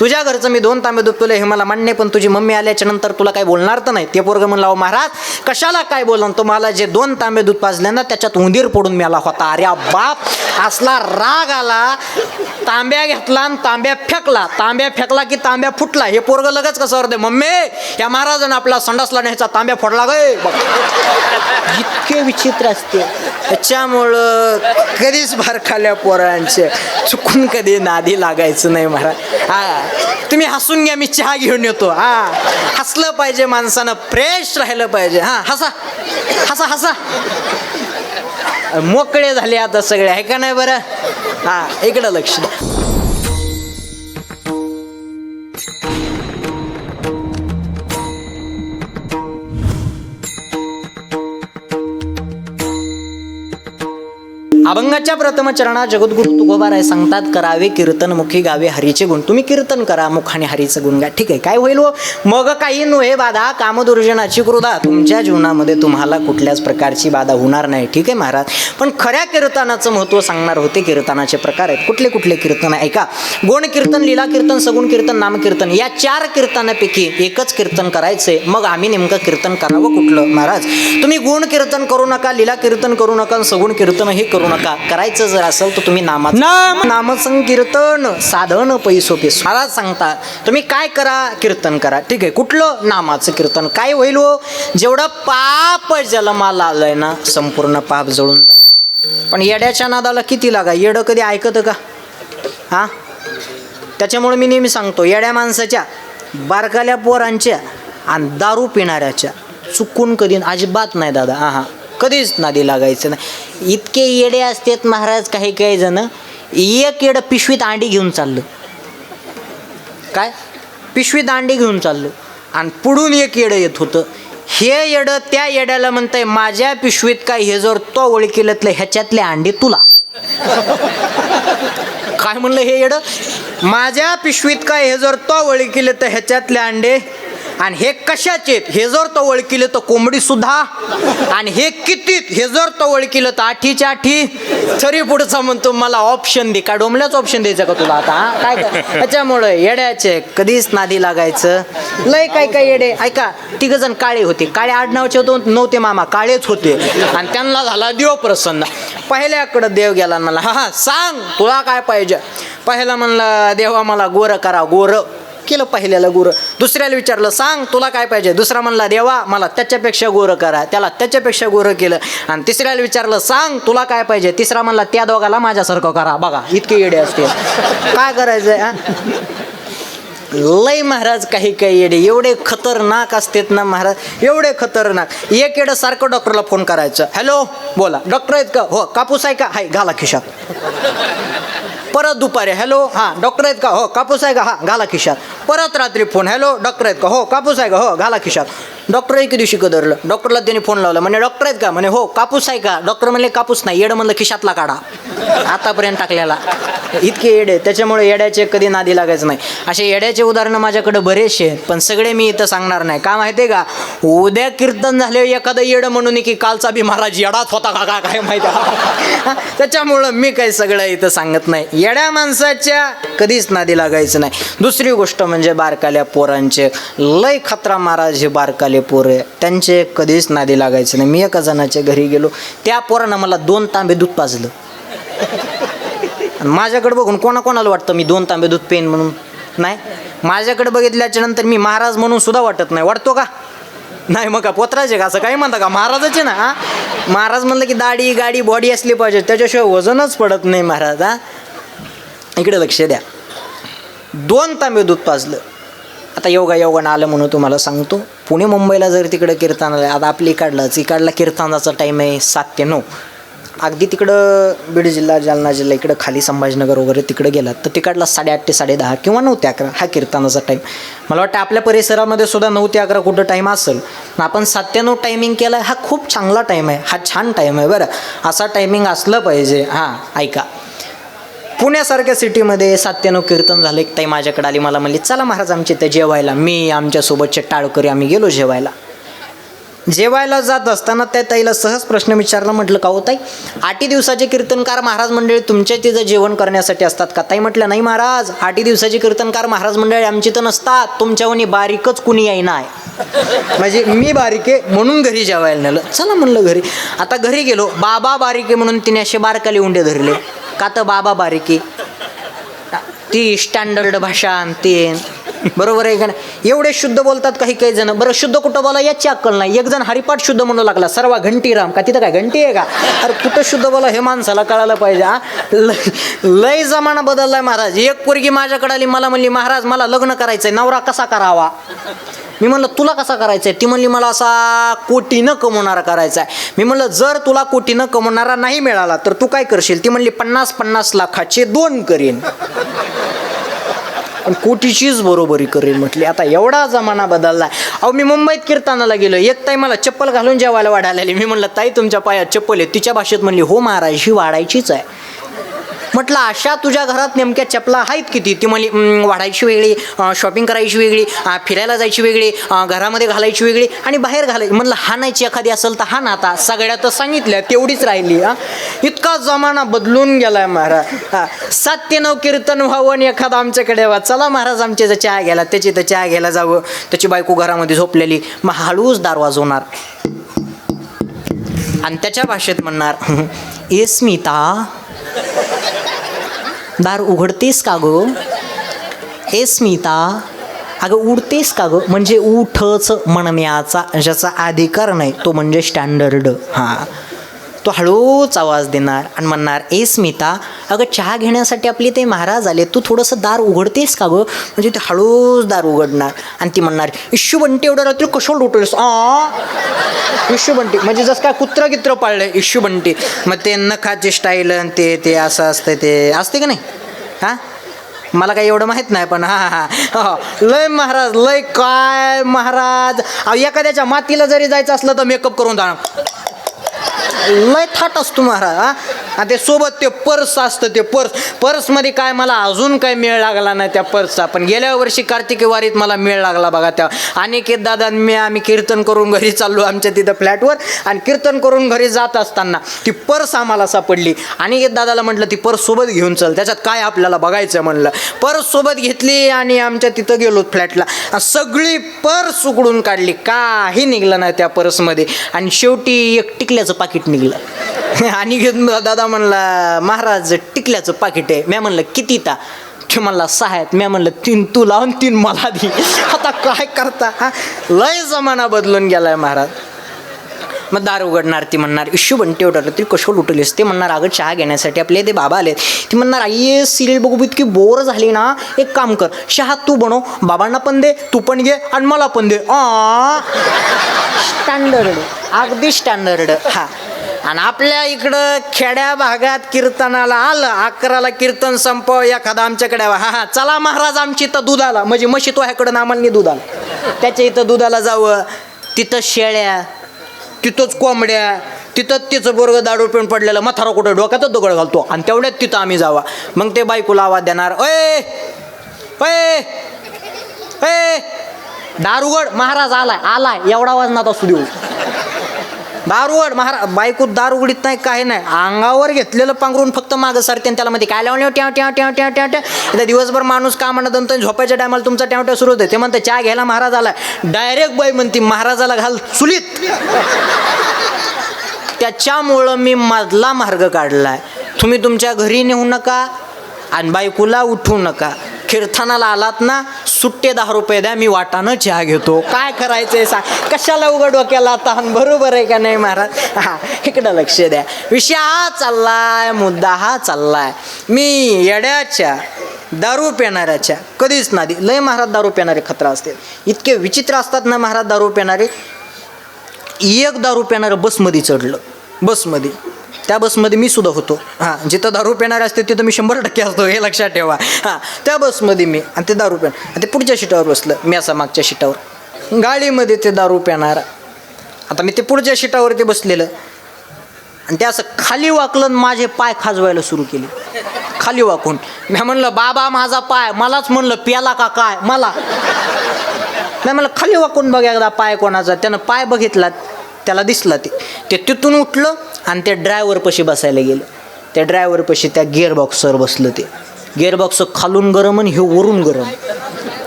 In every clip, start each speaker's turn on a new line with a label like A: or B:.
A: तुझ्या घरचं मी 2 तांबे दूध पिलं हे मला मान्य, पण तुझी मम्मी आल्याच्या नंतर तुला काही बोलणार तर नाही. ते पोरगं म्हणलं अहो महाराज कशाला काय बोलन, तुम्हाला जे 2 तांबे दूध पाजले ना त्याच्यात उंदीर पडून मेला होता. अरे बाप, असला राग आला, तांब्या घेतला आणि तांब्या फेकला की तांब्या फुटला. हे पोरगं लगेच कसं करते, मम्मी या महाराजानं आपला संडासला न्यायचा तांब्या फोडला गय. इतके विचित्र असते. त्याच्यामुळं कधीच बारखाल्या पोरांचे चुकून कधी नादी लागायचं नाही महाराज. हा तुम्ही हसून घ्या, मी चहा घेऊन येतो. हा हसलं पाहिजे माणसानं, फ्रेश राहिलं पाहिजे. हा हसा हसा हसा, मोकळे झाले आता सगळे, आहे का नाही बरं. हा इकडं लक्ष द्या. अभंगाच्या प्रथम चरणा जगद्गुरु तुकोबाराय सांगतात, करावे कीर्तन मुखी गावे हरीचे गुण. तुम्ही कीर्तन करा, मुखाने हरीचं गुण गा. ठीक आहे, काय होईल हो, मग काही नोहे बाधा, कामदुर्जनाची क्रोधा. तुमच्या जीवनामध्ये तुम्हाला कुठल्याच प्रकारची बाधा होणार नाही. ठीक आहे महाराज. पण खऱ्या कीर्तनाचं महत्त्व सांगणार होते. कीर्तनाचे प्रकार आहेत. कुठले कुठले कीर्तन आहे ऐका. गुण कीर्तन, लीला कीर्तन, सगुण कीर्तन, नामकीर्तन. या 4 कीर्तनापैकी एकच कीर्तन करायचंय. मग आम्ही नेमकं कीर्तन करावं कुठलं महाराज. तुम्ही गुण कीर्तन करू नका, लीला कीर्तन करू नका, सगुण कीर्तनही करू नका. करायचं जर असेल तर तुम्ही नामसंकीर्तन साधन पैसोपे. महाराज सांगतात तुम्ही काय करा, कीर्तन करा. ठीक आहे, कुठलं नामाचं कीर्तन. काय होईल हो, जेवढं पाप जन्माला आलंय ना संपूर्ण पाप जळून जाईल. पण येड्याच्या नादाला किती लागा, येडं कधी ऐकतं का. हा त्याच्यामुळे मी नेहमी सांगतो, येड्या माणसाच्या, बारकाल्या पोरांच्या आणि दारू पिणाऱ्याच्या चुकून कधी अजिबात नाही दादा. हा कधीच नादी लागायचं नाही. इतके येडे असतात महाराज. काही काही जण एक येडं पिशवीत अंडी घेऊन चाललं, काय पिशवीत अंडी घेऊन चाललं आणि पुढून एक येडं येत होतं. हे येडं त्या येड्याला म्हणतंय माझ्या पिशवीत काय, हे जर तो ओळखीलं ह्याच्यातले अंडे तुला. काय म्हणलं हे येडं, माझ्या पिशवीत काय, हे जर तो ओळखीलं तर ह्याच्यातले अंडे, आणि हे कशाचे, हे जर तो ओळखीलं तर कोंबडी सुद्धा, आणि हे कितीत, हे जर तो ओळखीलं तर 8च्या 8. तरी पुढचा म्हणतो मला ऑप्शन दे. काय डोंबल्याच ऑप्शन द्यायचं का तुला आता. काय त्याच्यामुळे येड्याचे कधीच नादी लागायचं. लय काय काय येडे ऐका. 3 जण काळे होते. काळे आडनावचे नव्हते मामा, काळेच होते. आणि त्यांना झाला देव प्रसन्न. पहिल्याकडं देव गेला, मला हा सांग तुला काय पाहिजे. पहिला म्हणला देवा मला गोरं करा. गोरं केलं पहिल्याला गोरं. दुसऱ्याला विचारलं सांग तुला काय पाहिजे. दुसरा म्हणला देवा मला त्याच्यापेक्षा गोरं करा. त्याला त्याच्यापेक्षा गोरं केलं. आणि तिसऱ्याला विचारलं सांग तुला काय पाहिजे. तिसरा म्हणला त्या दोघाला माझ्यासारखं करा. बघा इतके येडे असते. काय करायचंय. लय महाराज काही काही येडे एवढे खतरनाक असतात ना महाराज, एवढे खतरनाक. एक येडं सारखं डॉक्टरला फोन करायचं. हॅलो बोला डॉक्टर आहेत का. हो. कापूस आहे का. हाय घाला खिशात. परत दुपारी हॅलो हां डॉक्टर आहेत का. हो. कापूस आहे का. हां घाला खिशात. परत रात्री फोन. हॅलो डॉक्टर आहेत का. हो. कापूस आहे का. हो घाला खिशात. डॉक्टर एके दिवशी कदरलं. डॉक्टरला त्याने फोन लावला. म्हणे डॉक्टर आहेत का. म्हणे हो. कापूस आहे का. डॉक्टर म्हणले कापूस नाही. येडं म्हणलं खिशातला काढा. आतापर्यंत टाकलेला. इतके येडे. त्याच्यामुळे येड्याचे कधी नादी लागायचं नाही. असे येड्याचे उदाहरणं माझ्याकडे बरेचसे आहेत, पण सगळे मी इथं सांगणार नाही. का माहिती आहे का, उद्या कीर्तन झाले एखादं येडं म्हणून की कालचा बी महाराज येडाच होता का काय माहिती आहे. त्याच्यामुळं मी काही सगळं इथं सांगत नाही. येड्या माणसाच्या कधीच नादी लागायचं नाही. दुसरी गोष्ट म्हणजे बारकाल्या पोरांचे लय खतरा महाराज. हे बारकाले पोरं त्यांचे कधीच नादी लागायचं नाही. मी एका जणाच्या घरी गेलो, त्या पोरानं मला 2 तांबे दूध पाजलं. माझ्याकडे बघून कोणाकोणाला वाटतं मी 2 तांबे दूध पेन म्हणून. नाही, माझ्याकडे बघितल्याच्या नंतर मी महाराज म्हणून सुद्धा वाटत नाही. वाटतो का नाही. मग का पोत्राचे का असं काही म्हणता का. महाराजाचे ना. हा महाराज म्हणलं की दाढी गाडी बॉडी असली पाहिजे, त्याच्याशिवाय वजनच पडत नाही महाराज. हा इकडे लक्ष द्या. 2 तांबे दूध पाजलं. आता योगानं आलं म्हणून तुम्हाला सांगतो. पुणे मुंबईला जर तिकडं कीर्तनाला, आता आपली इकडला कीर्तनाचा टाईम आहे 7 ते 9. अगदी तिकडं बीड जिल्हा जालना जिल्हा इकडं खाली संभाजीनगर वगैरे तिकडे गेलात तर तिकडला 8:30 ते 10:30 किंवा 9 ते 11 हा कीर्तनाचा टाईम. मला वाटतं आपल्या परिसरामध्ये सुद्धा 9 ते 11 कुठं टाईम असेल. आपण 7 ते 9 टायमिंग केला आहे. हा खूप चांगला टाईम आहे. हा छान टाईम आहे बरं. असा टायमिंग असलं पाहिजे. हां ऐका, पुण्यासारख्या सिटीमध्ये 7 ते 9 कीर्तन झालं. एक ताई माझ्याकडे आली, मला म्हणली चला महाराज आमच्या इथं जेवायला. मी आमच्यासोबतचे टाळकरी आम्ही गेलो जेवायला. जेवायला जात असताना त्या ताईला सहज प्रश्न विचारला. म्हटलं का हो ताई, 8 दिवसाचे कीर्तनकार महाराज मंडळी तुमच्या तिथं जेवण करण्यासाठी असतात का? ताई म्हटलं नाही महाराज, 8 दिवसाचे कीर्तनकार महाराज मंडळी आमची तर नसतात, तुमच्यावनी बारीकच कुणी येईना आहे. म्हणजे मी बारीक आहे म्हणून घरी जेवायला नेलं. चला म्हणलं घरी. आता घरी गेलो. बाबा बारीक आहे म्हणून तिने असे बारकाले उंडे धरले. का तर बाबा बारीक आहे, ती स्टँडर्ड भाषा आणते. बरोबर आहे का नाही? एवढे शुद्ध बोलतात काही काही जण. बरं शुद्ध कुठं बोला याची अक्कल नाही. एक जण हरिपाठ शुद्ध म्हणू लागला, सर्व घंटीराम. का तिथं काय घंटी आहे का? अरे कुठं शुद्ध बोला हे माणसाला कळायला पाहिजे. हा लय जमाना बदललाय महाराज. एक पोरगी माझ्याकडे आली, मला म्हणली महाराज मला लग्न करायचंय, नवरा कसा करावा? मी म्हणलं तुला कसा करायचा आहे? ती म्हणली मला असा कोटीनं कमवणारा करायचा आहे. मी म्हणलं जर तुला कोटीनं कमवणारा नाही मिळाला तर तू काय करशील? ती म्हणली 50-50 लाखाचे 2 करीन, पण कोटीचीच बरोबरी करेल. म्हटली आता एवढा जमाना बदललाय. अहो मी मुंबईत कीर्तनाला गेलो, एक ताई मला चप्पल घालून जेवायला वाढायला आली. मी म्हणलं ताई तुमच्या पायात चप्पल आहे? तिच्या भाषेत म्हणली हो महाराज ही वाढायचीच आहे. म्हटलं अशा तुझ्या घरात नेमक्या चपला आहेत किती? ती म्हणली वाढायची वेगळी, शॉपिंग करायची वेगळी, फिरायला जायची वेगळी, घरामध्ये घालायची वेगळी आणि बाहेर घालायची. म्हणलं हाणायची एखादी असेल तर हाण. आता सगळ्या तर सांगितल्या तेवढीच राहिली. इतका जमाना बदलून गेलाय महाराज. 7 ते 9 कीर्तन व्हावं आणि एखादा आमच्याकडे व्हा. चला महाराज आमच्या चहा घ्यायला, त्याची तर चहा घ्यायला जावं. त्याची बायको घरामध्ये झोपलेली, मग हळूच दार वाजवणार आणि त्याच्या भाषेत म्हणणार ए स्मिता दार उघडतेस का गो? ए स्मिता अगं उडतेस का गं? म्हणजे उठच म्हणण्याचा ज्याचा अधिकार नाही तो म्हणजे स्टँडर्ड. हां तो हळूच आवाज देणार आणि म्हणणार ए स्मिता अगं चहा घेण्यासाठी आपले ते महाराज आले, तू थोडंसं दार उघडतेस का गं? म्हणजे ते हळूच दार उघडणार आणि ती म्हणणार इश्यू बंटी एवढं रात्री कशाला उठवलीस? इश्यू बंटी म्हणजे जसं काय कुत्र गित्र पाळलंय इश्यू बंटी. मग ते नखाची स्टाईल ते असं असतं, ते असते का नाही? हां मला काही एवढं माहीत नाही पण हां लय महाराज लय काय महाराज. एखाद्याच्या मातीला जरी जायचं असलं तर मेकअप करून जाणार, लय थाट असतो महाराज. आणि ते सोबत ते पर्स असतं, ते पर्समध्ये काय मला अजून काय मेळ लागला नाही त्या पर्सचा. पण गेल्या वर्षी कार्तिकी वारीत मला मेळ लागला बघा. त्या अनिकेत दादा मी आम्ही कीर्तन करून घरी चाललो आमच्या तिथं फ्लॅटवर, आणि कीर्तन करून घरी जात असताना ती पर्स आम्हाला सापडली. अनिकेत दादाला म्हटलं ती पर्स सोबत घेऊन चल, त्याच्यात काय आपल्याला बघायचं म्हणलं. पर्स सोबत घेतली आणि आमच्या तिथं गेलो फ्लॅटला. सगळी पर्स उघडून काढली, काही निघलं नाही त्या पर्समध्ये. आणि शेवटी एक टिकल्याचं पाकिट निघलं. आणि दादा म्हणला महाराज टिकल्याचं पाकिट आहे. मी म्हणलं किती ता? ते म्हणला 6 आहेत. मी म्हणलं 3 तू लावून 3 मला दे. आता काय करता? लय जमाना बदलून गेलाय महाराज. मग दार उघडणार, ती म्हणणार इश्यू बंटी उठवलं तरी कशो लुटलीस? ते म्हणणार अगं चहा घेण्यासाठी आपले ते बाबा आलेत. ती म्हणणार आई सिरियल बघू इतकी बोर झाली ना, एक काम कर चहा तू बनव, बाबांना पण दे, तू पण घे आणि मला पण दे. स्टँडर्ड, अगदी स्टँडर्ड. हां आणि आपल्या इकडं खेड्या भागात कीर्तनाला आलं 11ला कीर्तन संपव, एखादा आमच्याकडे हां चला महाराज आमची इथं दुधाला, म्हणजे म्हशी तो ह्याकडं आम्हाला दुधाला, त्याच्या इथं दुधाला जावं. तिथं शेळ्या, तिथंच कोंबड्या, तिथं तिचं बोरग दारू पिऊन पडलेलं म्हातारा कुठं डोक्यातच दगड घालतो आणि तेवढ्यात तिथं आम्ही जावा. मग ते बायकोला आवाज देणार ओय ओय ओय दार उघड, महाराज आलाय एवढा आवाज नका असू देऊ. दार उघड महाराज. बायको दार उघडीत नाही काही नाही, अंगावर घेतलेलं पांघरून फक्त मागं सरते आणि त्याला मध्ये काय लावलं ट्याव ट्याव ट्याव ट्याव ट्याव ट्याव. इथं दिवसभर माणूस का म्हणत नंतर झोपायच्या टायमाला तुमचा ट्याव ट्याव सुरू होते. ते म्हणतं चहा घ्यायला महाराज आलाय, डायरेक्ट बाई म्हणती महाराजाला घाल चुलीत. त्याच्यामुळं मी मधला मार्ग काढलाय. तुम्ही तुमच्या घरी नेऊ नका आणि बायकोला उठवू नका. कीर्तनाला आलात ना सुट्टे 10 रुपये द्या, मी वाटानं चहा घेतो. काय करायचंय सांग, कशाला उघड डोक्याला ताण? बरोबर आहे का नाही महाराज? हां इकडं लक्ष द्या. विषय हा चाललाय, मुद्दा हा चाललाय. मी येड्याच्या दारू पिणाऱ्याच्या कधीच नादी. लय महाराज दारू पिणारे खतरा असते, इतके विचित्र असतात ना महाराज दारू पिणारे. एक दारू पिणारं बसमध्ये चढलं, बसमध्ये, त्या बसमध्ये मी सुद्धा होतो. हां जिथं दारू पिणारे असते तिथं मी 100% असतो, हे लक्षात ठेवा. हां त्या बसमध्ये मी आणि ते दारू पिणार, ते पुढच्या सीटावर बसलं, मी असा मागच्या सीटावर. गाडीमध्ये ते दारू पिणारा, आता मी ते पुढच्या सीटावरती बसलेलं आणि ते असं खाली वाकलं, माझे पाय खाजवायला सुरू केले खाली वाकून. मी म्हणलं बाबा माझा पाय, मलाच म्हणलं प्याला का काय मला. नाही मला खाली वाकून बघ एकदा पाय कोणाचा. त्यानं पाय बघितला, त्याला दिसला ते तिथून उठलं आणि ते ड्रायव्हरपाशी बसायला गेलं. त्या ड्रायव्हरपाशी त्या गिअरबॉक्सवर बसलं. ते गिअरबॉक्स खालून गरम आणि हे वरून गरम,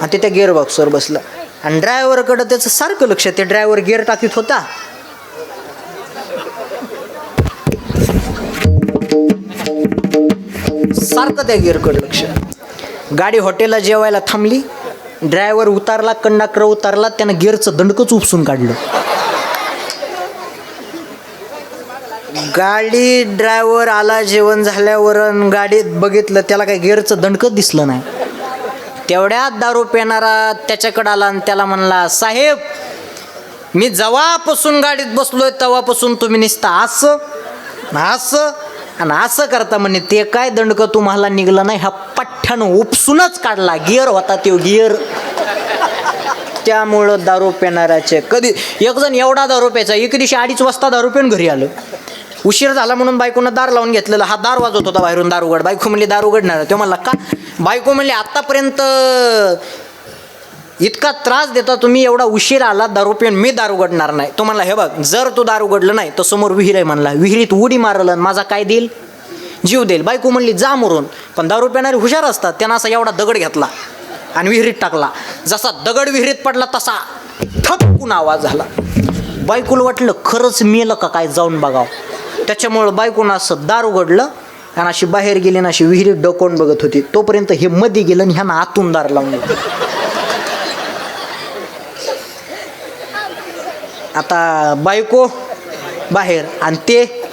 A: आणि ते त्या गिअरबॉक्सवर बसलं. आणि ड्रायव्हरकडं त्याचं सारखं लक्ष. ते ड्रायव्हर गिअर टाकीत होता, सारखं त्या गिअरकडे लक्ष. गाडी हॉटेलला जेवायला थांबली, ड्रायव्हर उतारला, कंडक्टर उतारला, त्यानं गिअरचं दंडकच उपसून काढलं. गाडी ड्रायव्हर आला जेवण झाल्यावर, गाडीत बघितलं त्याला काही गिअरचं दंडकच दिसलं नाही. तेवढ्यात दारू पिणारा त्याच्याकडे आला आणि त्याला म्हणला, साहेब मी जेव्हापासून गाडीत बसलोय तेव्हापासून तुम्ही नुसतं असं असं आणि असं करता म्हणे. ते काय दंडकं तुम्हाला निघलं नाही, ह्या पठ्ठ्यानं उपसूनच काढला. गिअर होता तो गिअर. त्यामुळं दारू पिणाऱ्याचे कधी एक जण एवढा दारू प्यायचा, एक दिवशी 2:30 वाजता दारू पिऊन घरी आलं. उशीर झाला म्हणून बायकोनं दार लावून घेतलेलं. हा दार वाजवत होता बाहेरून, दार उघड. बायको म्हणली दार उघडणार. तो म्हणला का? बायको म्हणली आतापर्यंत इतका त्रास देता तुम्ही, एवढा उशीर आला दारू पिऊन, मी दार उघडणार नाही. तो म्हणला हे बघ, जर तू दार उघडलं नाही तर समोर विहीर आहे म्हणला, विहिरीत उडी मारलं माझा काय देईल? जीव देईल. बायको म्हणली जा मरून. पण दारू पिणारे हुशार असतात. त्यानं असा एवढा दगड घेतला आणि विहिरीत टाकला. जसा दगड विहिरीत पडला तसा ठपकून आवाज झाला. बायकोला वाटलं खरंच मेलं का काय, जाऊन बघावं. त्याच्यामुळं बायकोनं असं दार उघडलं आणि अशी बाहेर गेली आणि अशी विहिरीत डोकावून बघत होती. तोपर्यंत हे मध्ये गेलं आणि ह्यानं आतून दार लावून. आता बायको बाहेर आणि ते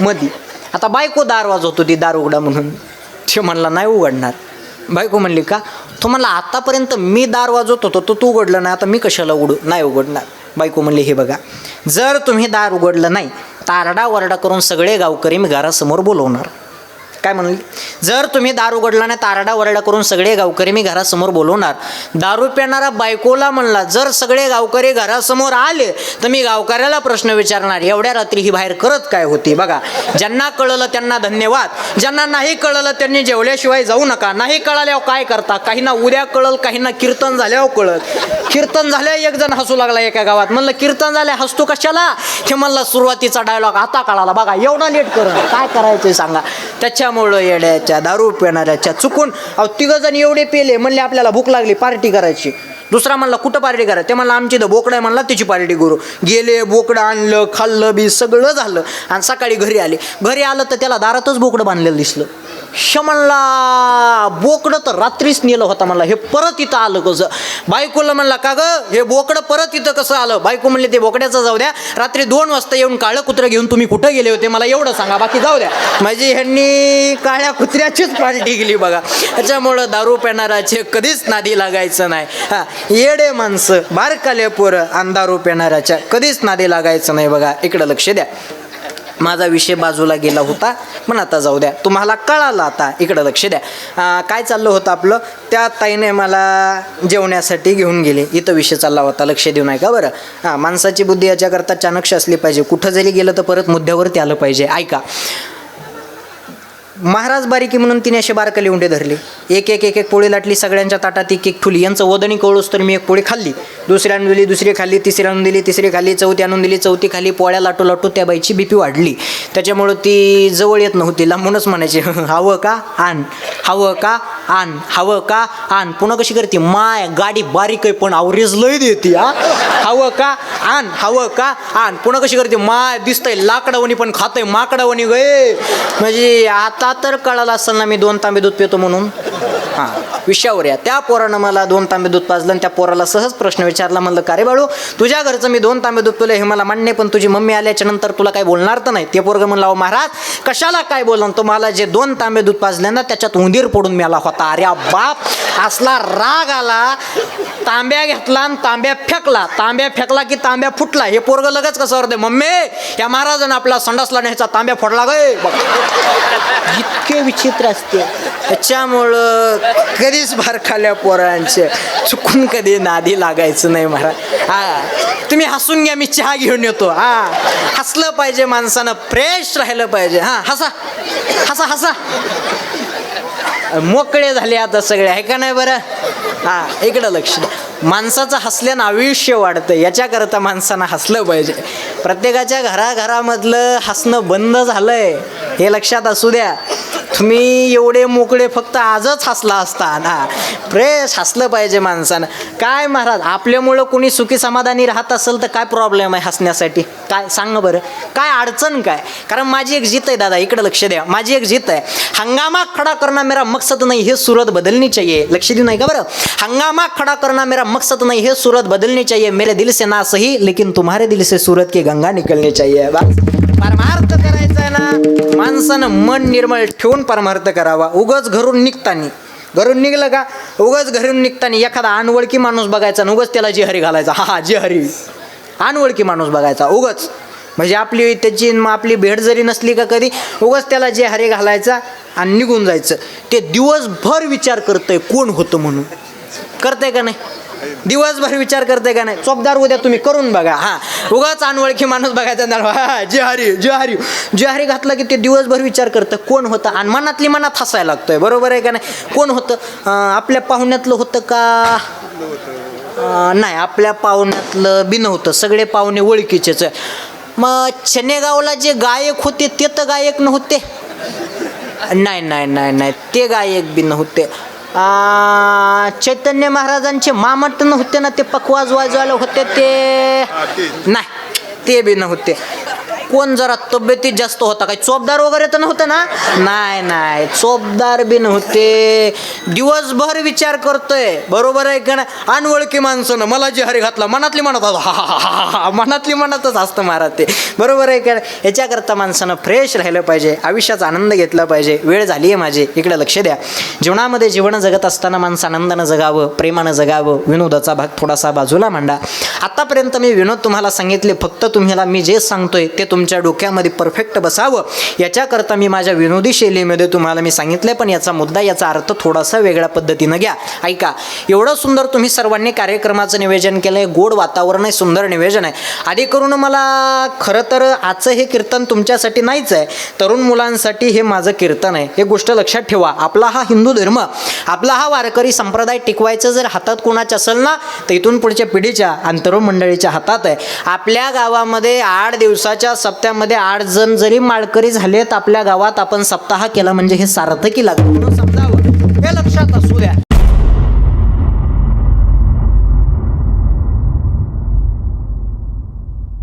A: मध्ये. आता बायको दार वाजवत होती दार उघडा म्हणून. ते म्हणला नाही उघडणार. बायको म्हणली का? तो म्हणला आतापर्यंत मी दार वाजवत होतो तो तू उघडलं नाही, आता मी कशाला उघडू? नाही उघडणार. बायको म्हणली हे बघा, जर तुम्ही दार उघडलं नाही तर आरडाओरडा करून सगळे गावकरी मी घरासमोर बोलवणार. काय म्हणली? जर तुम्ही दार उघडला नाही तर आरडाओरडा करून सगळे गावकरी मी घरासमोर बोलवणार. दारू पिणारा बायकोला म्हणला जर सगळे गावकरी घरासमोर आले तर मी गावकऱ्याला प्रश्न विचारणार, एवढ्या रात्री ही बाहेर करत काय होती? बघा, ज्यांना कळलं त्यांना धन्यवाद, ज्यांना नाही कळलं त्यांनी जेवल्याशिवाय जाऊ नका. नाही कळाल्यावर काय करता? काहींना उद्या कळल, काहींना कीर्तन झाल्यावर कळत. कीर्तन झाल्या एक जण हसू लागला एका गावात. म्हणलं कीर्तन झाल्या हसतो कशाला? हे म्हणलं सुरुवातीचा डायलॉग आता कळाला. बघा एवढा लेट करणं काय करायचं सांगा. त्याच्यामुळं येड्याच्या दारू पिणाऱ्याच्या चुकून तिघं जण एवढे पेले. म्हणले आपल्याला भूक लागली पार्टी करायची. दुसरा म्हणला कुठं पार्टी करायची? ते म्हणला आमची इथं बोकडं आहे म्हणला, तिची पार्टी करू. गेले, बोकडं आणलं, खाल्लं बी, सगळं झालं आणि सकाळी घरी आले. घरी आलं तर त्याला दारातच बोकडं बांधलेलं दिसलं. म्हणला बोकडं तर रात्रीच नेलं होता म्हणला, हे परत इथं आलं कसं? बायकोला म्हणला का गं हे बोकडं परत इथं कसं आलं? बायको म्हणले ते बोकड्याचं जाऊ द्या, रात्री 2 वाजता येऊन काळं कुत्रं घेऊन तुम्ही कुठं गेले होते मला एवढं सांगा, बाकी जाऊ द्या. म्हणजे ह्यांनी काळ्या कुत्र्याचीच पार्टी केली बघा. त्याच्यामुळं दारू पिणाराचे कधीच नादी लागायचं नाही. हा, येडे माणसं बारकाले पोरं आणि दारू पिणाराच्या कधीच नादी लागायचं नाही. बघा इकडं लक्ष द्या. माझा विषय बाजूला गेला होता पण आता जाऊ द्या, तुम्हाला कळालं आता. इकडं लक्ष द्या. काय चाललं होतं आपलं? त्या ताईने मला जेवण्यासाठी घेऊन गेले, इथं विषय चालला होता. लक्ष देऊ नये का बरं? हां, माणसाची बुद्धी याच्याकरता चाणक्य असली पाहिजे. कुठं जरी गेलं तर परत मुद्द्यावरती आलं पाहिजे. ऐका, महाराज बारीकी म्हणून तिने असे बारकाले उंडे धरले. एक एक एक एक पोळी लाटली, सगळ्यांच्या ताटात एक एक ठुली. यांचं वदनी कळूस तर मी एक पोळी खाल्ली, दुसरी आणून दिली, दुसरी खाल्ली, तिसरी आणून दिली, तिसरी खाल्ली, चौथी आणून दिली, चौथी खाल्ली. पोळ्या लाटू लाटू त्या बाईची BP वाढली. त्याच्यामुळं ती जवळ येत नव्हती, लांबूनच म्हणायची हवं का आण, हवं का आण, हवं का आण. पुन्हा कशी करते? माय गाडी बारीक आहे पण आवरेज लय देते. हवं का आण, हवं का आण. पुन्हा कशी करते? माय दिसतंय लाकडावणी पण खातंय माकडावणी गय. म्हणजे आता तर कळालं असेल ना मी 2 तांबे दूध पितो म्हणून. हां, विषयावर या. त्या पोरानं मला 2 तांबे दूध पाजलं आणि त्या पोराला सहज प्रश्न विचारला. म्हणलं का रे बाळू, तुझ्या घरचं मी 2 तांबे दूध पिलं हे मला मान्य, पण तुझी मम्मी आल्याच्या नंतर तुला काय बोलणार तर नाही? ते पोरगं म्हणलं अहो महाराज कशाला काय बोलून, तुम्हाला जे 2 तांबे दूध पाजले ना त्याच्यात उंदीर पडून मेला होता. अरे बाप, असला राग आला. तांब्या घेतला आणि तांब्या फेकला. तांब्या फेकला की तांब्या फुटला. हे पोरगं लगेच कसं करते? मम्मी या महाराजानं आपला संडासला न्यायचा तांब्या फोडला गय. इतके विचित्र असते. त्याच्यामुळं कधीच बारखाल्या पोरांचे चुकून कधी नादी लागायचं नाही महाराज. हा, तुम्ही हसून घ्या, मी चहा घेऊन येतो. हा, हसलं पाहिजे माणसानं, फ्रेश राहिलं पाहिजे. हा, हसा हसा हसा. मोकळे झाले आता सगळे, आहे का नाही बरं? हा इकडं लक्ष द्या. माणसाचं हसल्यानं आयुष्य वाढतं, याच्याकरता माणसानं हसलं पाहिजे. प्रत्येकाच्या घराघरामधलं हसणं बंद झालंय हे लक्षात असू द्या. तुम्ही एवढे मोकळे फक्त आजच हसला असता ना, फ्रेश हसलं पाहिजे माणसानं. काय महाराज, आपल्यामुळं कोणी सुखी समाधानी राहत असेल तर काय प्रॉब्लेम आहे हसण्यासाठी? काय सांग बरं, काय अडचण काय? कारण माझी एक जित आहे दादा, इकडे लक्ष द्या. माझी एक जित आहे, हंगामा खडा करना मेरा मकसद नहीं है सूरत बदलनी चाहिए. लक्ष देऊ नाही का बरं? हंगामा खडा करना मेरा मकसद नहीं है सूरत बदलनी चाहिए. मेरे दिल से ना सही लेकिन तुम्हारे दिल से सूरत की गंगा निकलनी चाहिए. परमार्थ करायचा आहे ना, माणसानं मन निर्मळ ठेवून परमार्थ करावा. उगाच घरून निघलं का, उगाच घरून निघताना एखादा अनवळखी माणूस बघायचा, उगाच त्याला जिहारी घालायचा. हा जिहारी, अनवळखी माणूस बघायचा उगाच, म्हणजे आपली भेट जरी नसली का कधी, उगाच त्याला जिहारी घालायचा आणि निघून जायचं. ते दिवसभर विचार करतंय कोण होतं म्हणून. करतंय का नाही? दिवसभर विचार करते का नाही? चोपदार उद्या तुम्ही करून बघा. हा उगाच अनवळखी माणूस बघायचा, जिहारी घातला की ते दिवसभर विचार करतं कोण होतं, आणि मनातली मनात हसायला लागतोय. बरोबर आहे का नाही? कोण होतं? आपल्या पाहुण्यातलं होतं का? नाही, आपल्या पाहुण्यातलं बी नव्हतं. सगळे पाहुणे ओळखीचेच. मग चनेगावला जे गायक होते ते तर गायक नव्हते. नाही, ते गायक बी नव्हते. चैतन्य महाराजांचे मामट नव्हते ना, ते पखवाज वाजवायला होते ते? नाही, ते बी नव्हते. कोण जरा तब्येतीत जास्त होता? काही चोपदार वगैरे तर नव्हतं ना? नाही, चोपदार बी नव्हते. दिवसभर विचार करतोय. बरोबर आहे का नाही? अनवळखी माणसानं मला जिहारी घातला, मनातली मनात मनातली मनातच असतं महाराज ते. बरोबर आहे का? याच्याकरता माणसानं फ्रेश राहिलं पाहिजे, आयुष्याचा आनंद घेतला पाहिजे. वेळ झाली आहे माझी, इकडे लक्ष द्या. जीवनामध्ये जीवन जगत असताना माणसं आनंदानं जगावं, प्रेमानं जगावं. विनोदाचा भाग थोडासा बाजूला मांडा. आतापर्यंत मी विनोद तुम्हाला सांगितले, फक्त तुम्हाला मी जे सांगतोय ते तुमच्या डोक्यामध्ये परफेक्ट बसावं याच्याकरता मी माझ्या विनोदी शैलीमध्ये तुम्हाला मी सांगितले. पण याचा मुद्दा, याचा अर्थ थोडासा वेगळ्या पद्धतीनं घ्या. ऐका, एवढं सुंदर तुम्ही सर्वांनी कार्यक्रमाचं नियोजन केलं आहे, गोड वातावरण आहे, सुंदर नियोजन आहे. आधी करून मला खरं तर आजचं हे कीर्तन तुमच्यासाठी नाहीच आहे, तरुण मुलांसाठी हे माझं कीर्तन आहे. हे गोष्ट लक्षात ठेवा. आपला हा हिंदू धर्म, आपला हा वारकरी संप्रदाय टिकवायचं जर हातात कोणाच्या असेल ना, तर इथून पुढच्या पिढीच्या आणि तरुण मंडळीच्या हातात आहे. आपल्या गावामध्ये 8 दिवसाच्या सप्त्यामध्ये 8 जण जरी माळकरी झालेत आपल्या गावात, आपण सप्ताह केला म्हणजे हे सार्थकी लागतं म्हणून समजावं. हे लक्षात असू द्या.